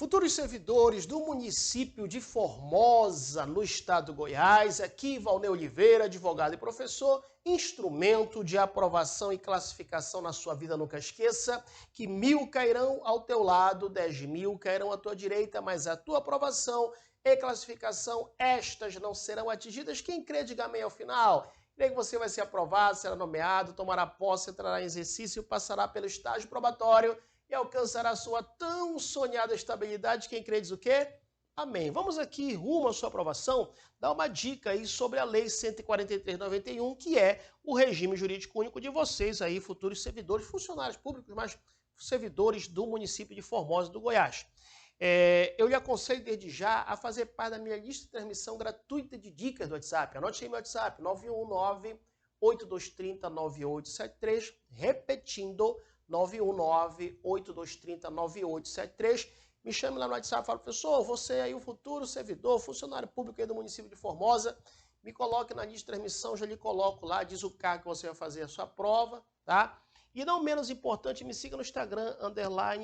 Futuros servidores do município de Formosa, no estado do Goiás, aqui Valnei Oliveira, advogado e professor, instrumento de aprovação e classificação na sua vida. Nunca esqueça que 1.000 cairão ao teu lado, 10.000 cairão à tua direita, mas a tua aprovação e classificação, estas não serão atingidas. Quem crê, diga amém ao final. Creio que você vai ser aprovado, será nomeado, tomará posse, entrará em exercício, passará pelo estágio probatório e alcançará a sua tão sonhada estabilidade. Quem crê diz o quê? Amém. Vamos aqui, rumo à sua aprovação, dar uma dica aí sobre a Lei 143/91, que é o regime jurídico único de vocês aí, futuros servidores, funcionários públicos, mas servidores do município de Formosa do Goiás. Eu lhe aconselho desde já a fazer parte da minha lista de transmissão gratuita de dicas do WhatsApp. Anote aí meu WhatsApp, 919-8230-9873, repetindo, 919-8230-9873. Me chame lá no WhatsApp e fala, professor, você aí o futuro servidor, funcionário público aí do município de Formosa, me coloque na lista de transmissão, já lhe coloco lá, diz o cargo que você vai fazer a sua prova, tá? E não menos importante, me siga no Instagram,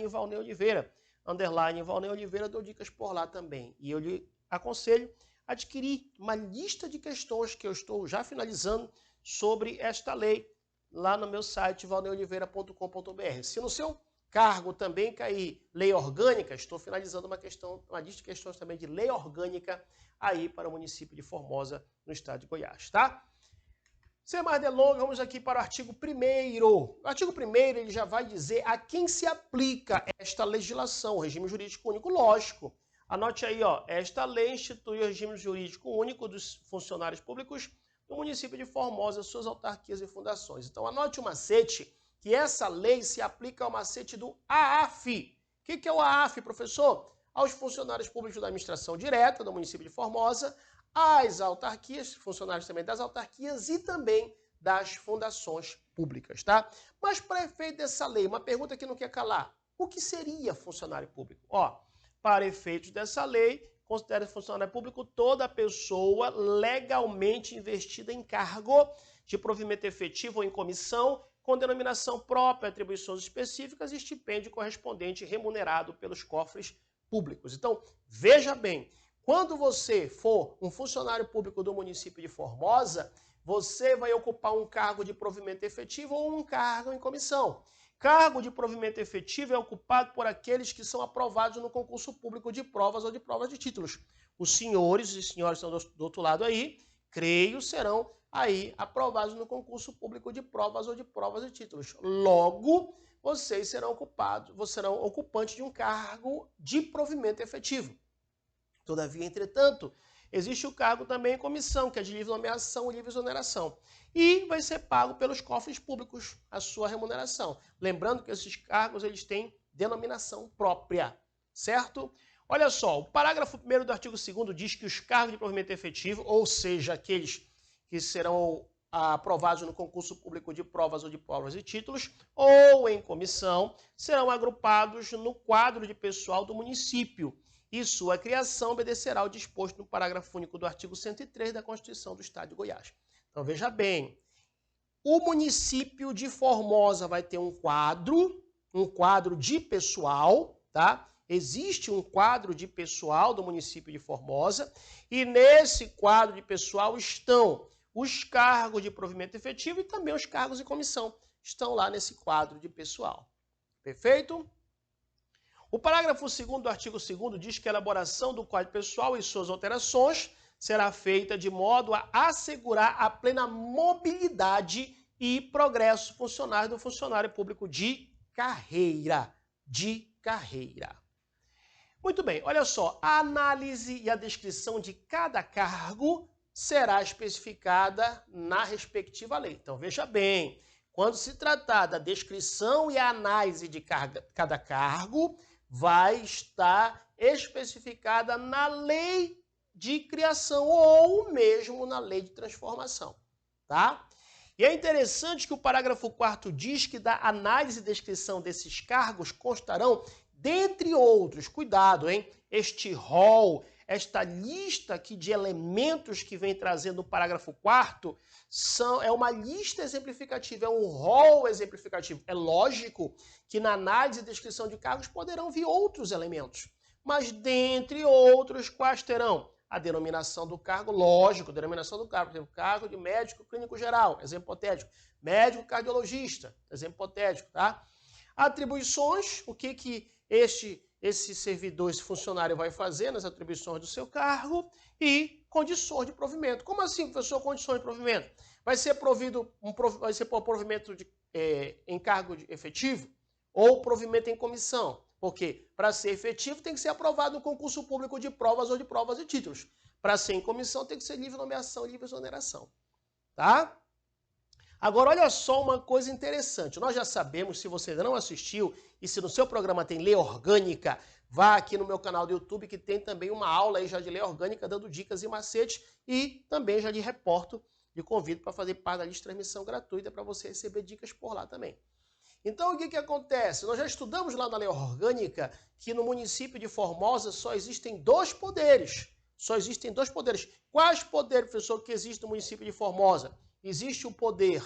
_Valnei Oliveira. _Valnei Oliveira, dou dicas por lá também. E eu lhe aconselho a adquirir uma lista de questões que eu estou já finalizando sobre esta lei lá no meu site, valneioliveira.com.br. Se no seu cargo também cair lei orgânica, estou finalizando uma lista de questões também de lei orgânica aí para o município de Formosa, no estado de Goiás, tá? Sem mais delongas, vamos aqui para o artigo 1º. O artigo 1º ele já vai dizer a quem se aplica esta legislação, o regime jurídico único, lógico. Anote aí, ó, esta lei institui o regime jurídico único dos funcionários públicos do município de Formosa, suas autarquias e fundações. Então, anote o macete, que essa lei se aplica ao macete do AAF. O que é o AAF, professor? Aos funcionários públicos da administração direta do município de Formosa, às autarquias, funcionários também das autarquias e também das fundações públicas, tá? Mas para efeito dessa lei, uma pergunta que não quer calar, o que seria funcionário público? Ó, para efeitos dessa lei, considera funcionário público toda pessoa legalmente investida em cargo de provimento efetivo ou em comissão, com denominação própria, atribuições específicas e estipêndio correspondente remunerado pelos cofres públicos. Então, veja bem, quando você for um funcionário público do município de Formosa, você vai ocupar um cargo de provimento efetivo ou um cargo em comissão. Cargo de provimento efetivo é ocupado por aqueles que são aprovados no concurso público de provas ou de provas de títulos. Os senhores e senhoras que estão do outro lado aí, creio, serão aí aprovados no concurso público de provas ou de provas de títulos. Logo, vocês serão ocupantes de um cargo de provimento efetivo. Todavia, entretanto, existe o cargo também em comissão, que é de livre nomeação ou livre exoneração. E vai ser pago pelos cofres públicos a sua remuneração. Lembrando que esses cargos eles têm denominação própria, certo? Olha só, o parágrafo 1º do artigo 2º diz que os cargos de provimento efetivo, ou seja, aqueles que serão aprovados no concurso público de provas ou de provas e títulos, ou em comissão, serão agrupados no quadro de pessoal do município, e sua criação obedecerá ao disposto no parágrafo único do artigo 103 da Constituição do Estado de Goiás. Então, veja bem, o município de Formosa vai ter um quadro de pessoal, tá? Existe um quadro de pessoal do município de Formosa, e nesse quadro de pessoal estão os cargos de provimento efetivo e também os cargos em comissão. Estão lá nesse quadro de pessoal. Perfeito? O parágrafo 2º do artigo 2º diz que a elaboração do quadro pessoal e suas alterações será feita de modo a assegurar a plena mobilidade e progresso funcionário do funcionário público de carreira. Muito bem, olha só, a análise e a descrição de cada cargo será especificada na respectiva lei. Então, veja bem, quando se tratar da descrição e a análise de cada cargo, vai estar especificada na lei de criação ou mesmo na lei de transformação, tá? E é interessante que o parágrafo 4º diz que da análise e descrição desses cargos constarão, dentre outros, cuidado, hein? Este rol, esta lista aqui de elementos que vem trazendo o parágrafo 4º é uma lista exemplificativa, é um rol exemplificativo. É lógico que na análise e descrição de cargos poderão vir outros elementos, mas dentre outros, quais terão? A denominação do cargo, lógico, denominação do cargo, por exemplo, cargo de médico clínico geral, exemplo hipotético, médico cardiologista, exemplo hipotético, tá? Atribuições, o que esse servidor, esse funcionário vai fazer nas atribuições do seu cargo e condições de provimento. Como assim, professor, condições de provimento? Vai ser por provimento em cargo efetivo ou provimento em comissão? Porque para ser efetivo tem que ser aprovado no concurso público de provas ou de provas e títulos. Para ser em comissão tem que ser livre nomeação e livre exoneração. Tá? Agora, olha só uma coisa interessante. Nós já sabemos, se você ainda não assistiu, e se no seu programa tem lei orgânica, vá aqui no meu canal do YouTube, que tem também uma aula aí já de lei orgânica, dando dicas e macetes, e também já lhe reporto, lhe convido para fazer parte da lista de transmissão gratuita para você receber dicas por lá também. Então, o que acontece? Nós já estudamos lá na lei orgânica que no município de Formosa só existem dois poderes. Só existem dois poderes. Quais poderes, professor, que existem no município de Formosa? Existe o poder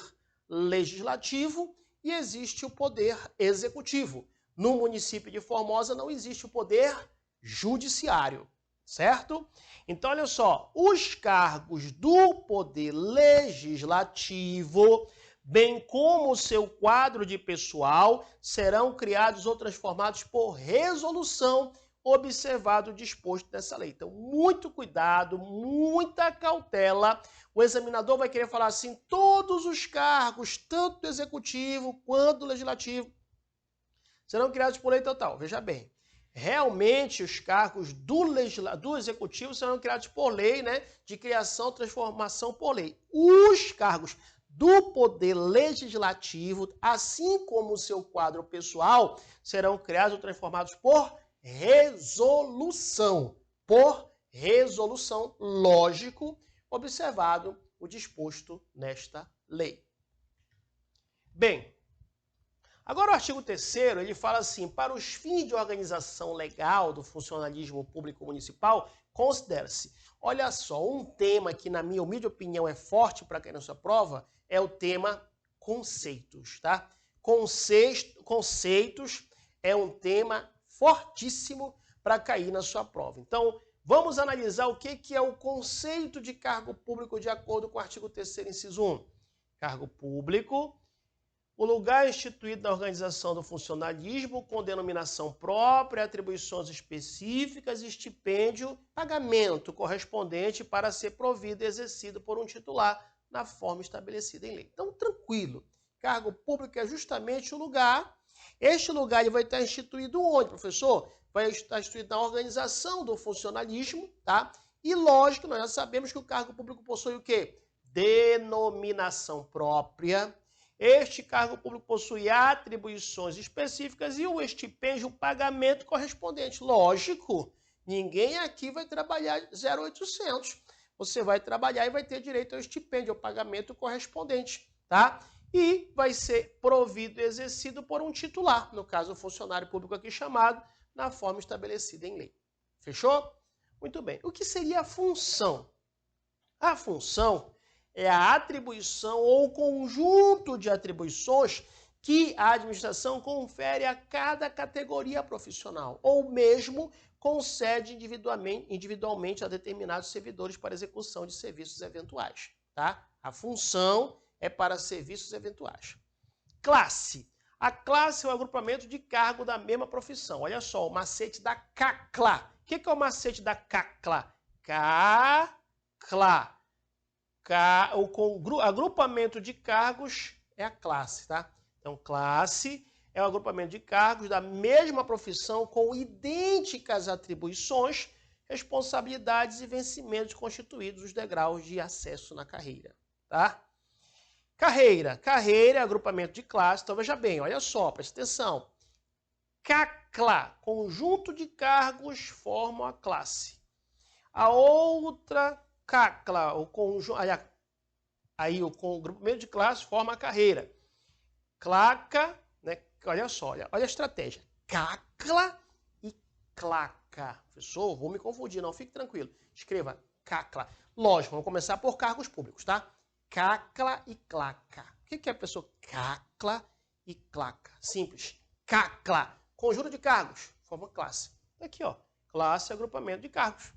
legislativo e existe o poder executivo. No município de Formosa não existe o poder judiciário, certo? Então, olha só, os cargos do poder legislativo, bem como o seu quadro de pessoal, serão criados ou transformados por resolução, observado o disposto nessa lei. Então, muito cuidado, muita cautela. O examinador vai querer falar assim, todos os cargos, tanto do executivo quanto do legislativo, serão criados por lei total. Veja bem, realmente os cargos do executivo serão criados por lei, né, de criação, transformação por lei. Os cargos do poder legislativo, assim como o seu quadro pessoal, serão criados ou transformados por resolução. Por resolução, lógico, observado o disposto nesta lei. Bem, agora o artigo 3º, ele fala assim, para os fins de organização legal do funcionalismo público municipal, considera-se, olha só, um tema que na minha humilde opinião é forte para cair na sua prova, é o tema conceitos, tá? Conceitos é um tema fortíssimo para cair na sua prova. Então, vamos analisar o que é o conceito de cargo público de acordo com o artigo 3º, inciso 1. Cargo público, o lugar instituído na organização do funcionalismo com denominação própria, atribuições específicas, estipêndio, pagamento correspondente para ser provido e exercido por um titular na forma estabelecida em lei. Então, tranquilo. Cargo público é justamente o lugar. Este lugar ele vai estar instituído onde, professor? Vai estar instituído na organização do funcionalismo, tá? E lógico, nós já sabemos que o cargo público possui o quê? Denominação própria. Este cargo público possui atribuições específicas e o estipêndio, o pagamento correspondente. Lógico, ninguém aqui vai trabalhar 0,800. Você vai trabalhar e vai ter direito ao estipêndio, ao pagamento correspondente, tá? E vai ser provido e exercido por um titular, no caso o funcionário público aqui chamado, na forma estabelecida em lei. Fechou? Muito bem. O que seria a função? A função é a atribuição ou conjunto de atribuições que a administração confere a cada categoria profissional, ou mesmo concede individualmente a determinados servidores para execução de serviços eventuais. Tá? A função é para serviços eventuais. Classe. A classe é o agrupamento de cargo da mesma profissão. Olha só, o macete da CACLA. O que é o macete da CACLA? CACLA. O agrupamento de cargos é a classe, tá? Então, classe é o agrupamento de cargos da mesma profissão com idênticas atribuições, responsabilidades e vencimentos constituídos os degraus de acesso na carreira, tá? Carreira é agrupamento de classe. Então, veja bem, olha só, presta atenção. CACLA, conjunto de cargos formam a classe. A outra CACLA, o grupamento de classe forma a carreira. CLACA, né? Olha só, olha a estratégia. CACLA e CLACA. Professor, vou me confundir, não, fique tranquilo. Escreva CACLA. Lógico, vamos começar por cargos públicos, tá? CACLA e CLACA. O que é, professor? CACLA e CLACA. Simples. CACLA, conjunto de cargos, forma classe. Aqui, ó. classe, agrupamento de cargos.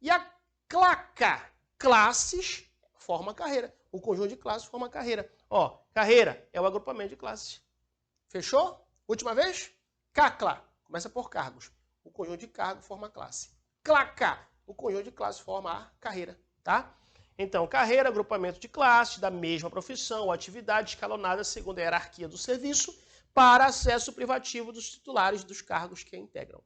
E a claca, classes, forma carreira. O conjunto de classes forma carreira. Ó, carreira é o agrupamento de classes. Fechou? Última vez? Cacla, começa por cargos. O conjunto de cargos forma classe. Claca, o conjunto de classes forma a carreira, tá? Então, carreira, agrupamento de classes da mesma profissão ou atividade escalonada segundo a hierarquia do serviço para acesso privativo dos titulares dos cargos que a integram.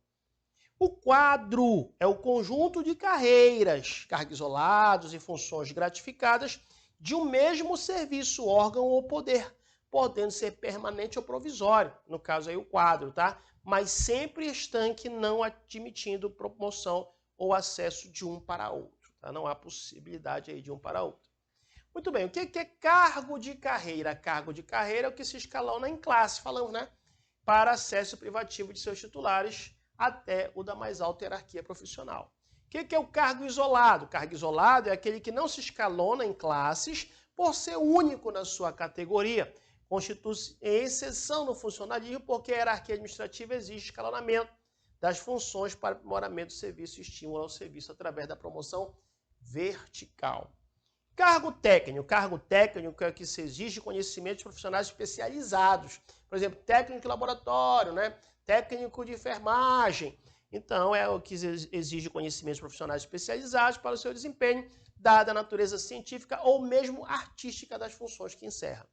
O quadro é o conjunto de carreiras, cargos isolados e funções gratificadas de um mesmo serviço, órgão ou poder, podendo ser permanente ou provisório, no caso aí o quadro, tá? Mas sempre estanque, não admitindo promoção ou acesso de um para outro, tá? Não há possibilidade aí de um para outro. Muito bem, o que é cargo de carreira? Cargo de carreira é o que se escalona em classe, falamos, né? Para acesso privativo de seus titulares até o da mais alta hierarquia profissional. O que é o cargo isolado? O cargo isolado é aquele que não se escalona em classes por ser único na sua categoria. Constitui exceção no funcionalismo porque a hierarquia administrativa exige escalonamento das funções para aprimoramento do serviço e estímulo ao serviço através da promoção vertical. Cargo técnico. Cargo técnico é o que se exige conhecimentos profissionais especializados. Por exemplo, técnico de laboratório, né? Técnico de enfermagem. Então, é o que exige conhecimentos profissionais especializados para o seu desempenho, dada a natureza científica ou mesmo artística das funções que encerra.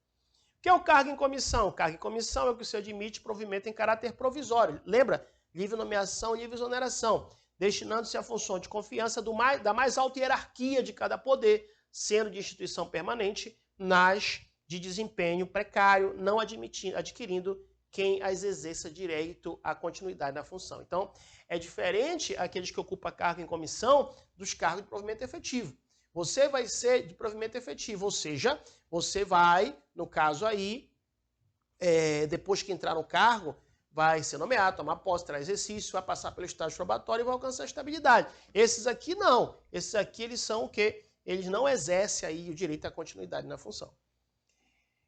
O que é o cargo em comissão? O cargo em comissão é o que se admite provimento em caráter provisório. Lembra? Livre nomeação, livre exoneração, destinando-se à função de confiança da mais alta hierarquia de cada poder, sendo de instituição permanente, nas de desempenho precário, não adquirindo quem as exerça direito à continuidade da função. Então, é diferente aqueles que ocupam cargo em comissão dos cargos de provimento efetivo. Você vai ser de provimento efetivo, ou seja, você vai, no caso aí, depois que entrar no cargo, vai ser nomeado, tomar posse, terá exercício, vai passar pelo estágio probatório e vai alcançar a estabilidade. Esses aqui não. Esses aqui eles são o quê? Eles não exercem aí o direito à continuidade na função.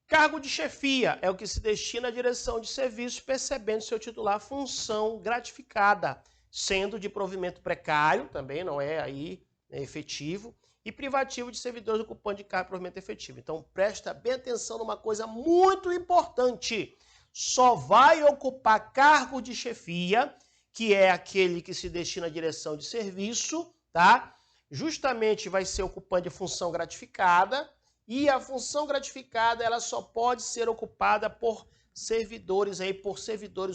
Cargo de chefia é o que se destina à direção de serviços, percebendo seu titular função gratificada, sendo de provimento precário, também não é aí efetivo, e privativo de servidores ocupando de cargo de provimento efetivo. Então, presta bem atenção numa coisa muito importante. Só vai ocupar cargo de chefia, que é aquele que se destina à direção de serviço, tá? Justamente vai ser ocupante de função gratificada, e a função gratificada ela só pode ser ocupada por servidores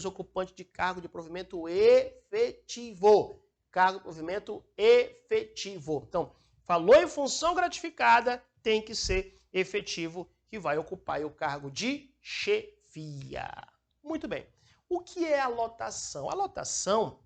ocupantes de cargo de provimento efetivo. Cargo de provimento efetivo. Então, falou em função gratificada, tem que ser efetivo, que vai ocupar o cargo de chefia. Muito bem. O que é a lotação? A lotação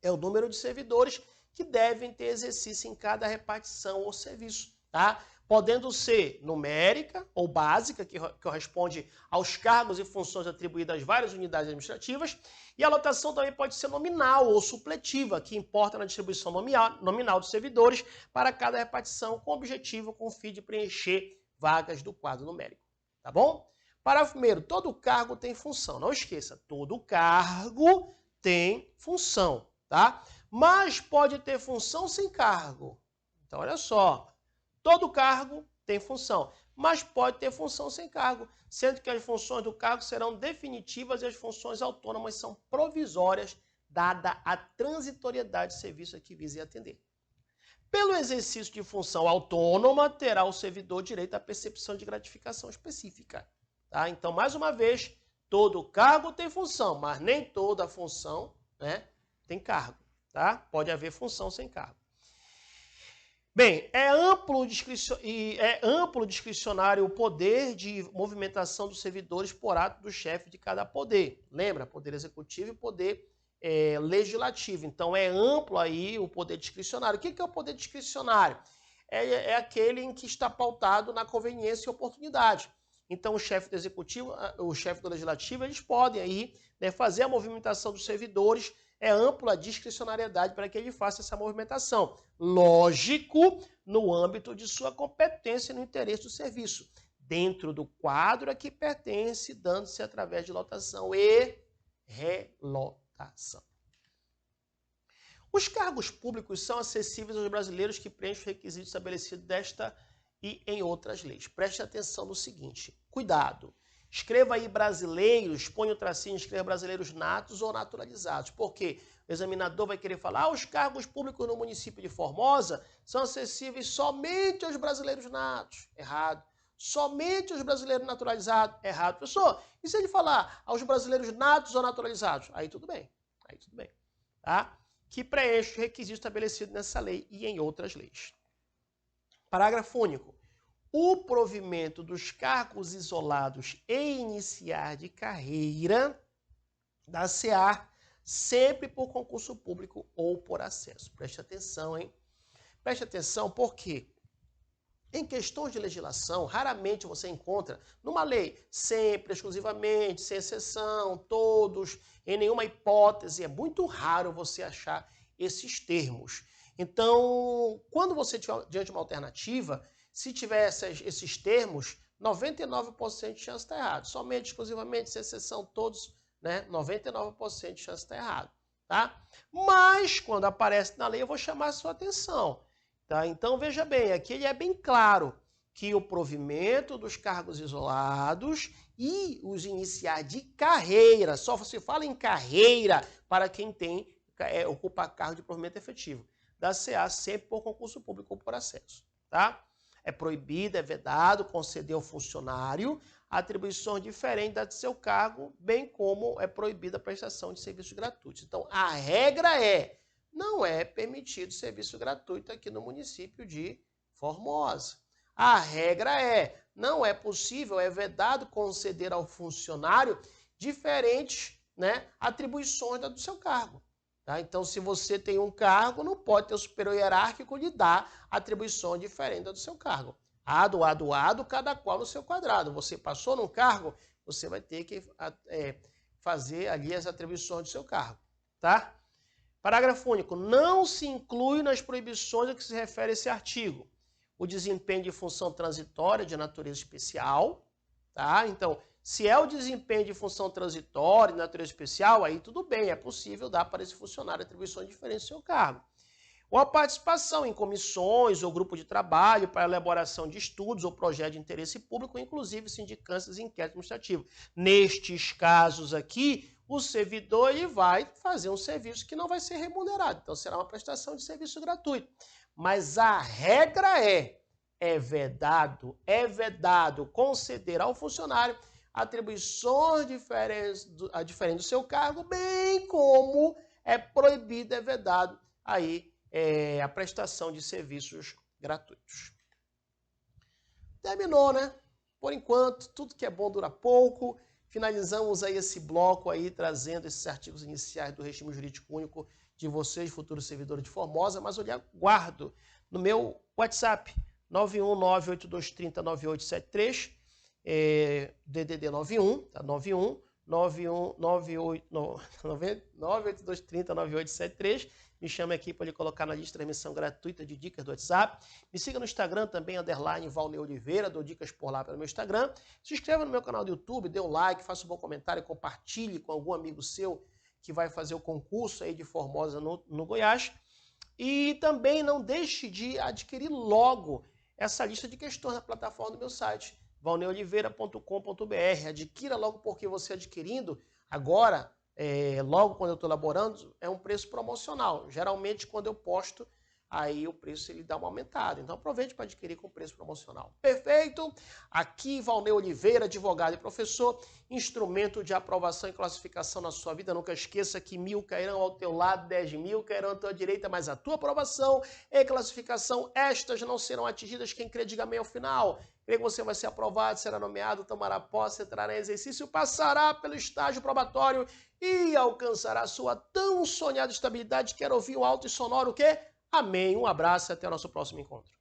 é o número de servidores que devem ter exercício em cada repartição ou serviço, tá? Podendo ser numérica ou básica, que corresponde aos cargos e funções atribuídas às várias unidades administrativas, e a lotação também pode ser nominal ou supletiva, que importa na distribuição nominal dos servidores para cada repartição, com o objetivo, com o fim de preencher vagas do quadro numérico, tá bom? Parágrafo 1º, todo cargo tem função. Não esqueça, todo cargo tem função, tá? Mas pode ter função sem cargo. Então, olha só. Todo cargo tem função, mas pode ter função sem cargo, sendo que as funções do cargo serão definitivas e as funções autônomas são provisórias, dada a transitoriedade de serviço a que visa atender. Pelo exercício de função autônoma, terá o servidor direito à percepção de gratificação específica. Tá? Então, mais uma vez, todo cargo tem função, mas nem toda função, né, tem cargo. Tá? Pode haver função sem cargo. Bem, é amplo discricionário o poder de movimentação dos servidores por ato do chefe de cada poder. Lembra? Poder executivo e poder legislativo. Então, é amplo aí o poder discricionário. O que é o poder discricionário? É aquele em que está pautado na conveniência e oportunidade. Então, o chefe do executivo, o chefe do legislativo, eles podem aí, né, fazer a movimentação dos servidores. É ampla a discricionariedade para que ele faça essa movimentação. Lógico, no âmbito de sua competência e no interesse do serviço. Dentro do quadro a que pertence, dando-se através de lotação e relotação. Os cargos públicos são acessíveis aos brasileiros que preenchem os requisitos estabelecidos desta e em outras leis. Preste atenção no seguinte, cuidado. Escreva aí brasileiros, põe o tracinho, escreva brasileiros natos ou naturalizados. Por quê? O examinador vai querer falar, os cargos públicos no município de Formosa são acessíveis somente aos brasileiros natos. Errado. Somente aos brasileiros naturalizados. Errado. Professor, e se ele falar aos brasileiros natos ou naturalizados? Aí tudo bem. Aí tudo bem. Tá? Que preenche os requisitos estabelecidos nessa lei e em outras leis. Parágrafo único. O provimento dos cargos isolados e iniciar de carreira dar-se-á sempre por concurso público ou por acesso. Preste atenção, hein? Preste atenção porque em questões de legislação, raramente você encontra numa lei sempre, exclusivamente, sem exceção, todos, em nenhuma hipótese. É muito raro você achar esses termos. Então, quando você tiver diante de uma alternativa, se tiver esses termos, 99% de chance de estar errado. Somente, exclusivamente, sem exceção, todos, né? 99% de chance de estar errado. Tá? Mas, quando aparece na lei, eu vou chamar a sua atenção. Tá? Então, veja bem, aqui ele é bem claro que o provimento dos cargos isolados e os iniciar de carreira, só se fala em carreira para quem ocupa cargo de provimento efetivo, dar-se-á sempre por concurso público ou por acesso. Tá? É proibido, é vedado conceder ao funcionário atribuições diferentes das de seu cargo, bem como é proibida a prestação de serviços gratuitos. Então, a regra não é permitido serviço gratuito aqui no município de Formosa. A regra não é possível, é vedado conceder ao funcionário diferentes, né, atribuições do seu cargo. Tá? Então, se você tem um cargo, não pode ter o superior hierárquico lhe dar atribuições diferentes do seu cargo. Ado, cada qual no seu quadrado. Você passou num cargo, você vai ter que fazer ali as atribuições do seu cargo. Tá? Parágrafo único. Não se inclui nas proibições a que se refere esse artigo o desempenho de função transitória de natureza especial. Tá? Então, se é o desempenho de função transitória de natureza especial, aí tudo bem, é possível dar para esse funcionário atribuições diferentes do seu cargo. Ou a participação em comissões ou grupo de trabalho para elaboração de estudos ou projetos de interesse público, inclusive sindicâncias e inquérito administrativo. Nestes casos aqui, o servidor ele vai fazer um serviço que não vai ser remunerado, então será uma prestação de serviço gratuito. Mas a regra é vedado conceder ao funcionário atribuições diferentes do seu cargo, bem como é proibido, é vedado aí a prestação de serviços gratuitos. Terminou, né? Por enquanto, tudo que é bom dura pouco. Finalizamos aí esse bloco aí, trazendo esses artigos iniciais do regime jurídico único de vocês, futuros servidores de Formosa, mas eu lhe aguardo no meu WhatsApp, 91982309873, DDD 91, tá? 982309873. Me chame aqui para ele colocar na lista de transmissão gratuita de dicas do WhatsApp. Me siga no Instagram também, _Valnei Oliveira, dou dicas por lá pelo meu Instagram. Se inscreva no meu canal do YouTube, dê um like, faça um bom comentário, compartilhe com algum amigo seu que vai fazer o concurso aí de Formosa no Goiás. E também não deixe de adquirir logo essa lista de questões na plataforma do meu site, valneioliveira.com.br. Adquira logo, porque você adquirindo agora, logo quando eu estou elaborando, é um preço promocional. Geralmente, quando eu posto, aí o preço ele dá uma aumentada. Então, aproveite para adquirir com preço promocional. Perfeito? Aqui, Valnei Oliveira, advogado e professor, instrumento de aprovação e classificação na sua vida. Nunca esqueça que 1000 cairão ao teu lado, 10.000 cairão à tua direita, mas a tua aprovação e classificação, estas não serão atingidas. Quem crê, diga amém ao final. Crê que você vai ser aprovado, será nomeado, tomará posse, entrará em exercício, passará pelo estágio probatório e alcançará sua tão sonhada estabilidade. Quero ouvir o alto e sonoro o quê? Amém. Um abraço e até o nosso próximo encontro.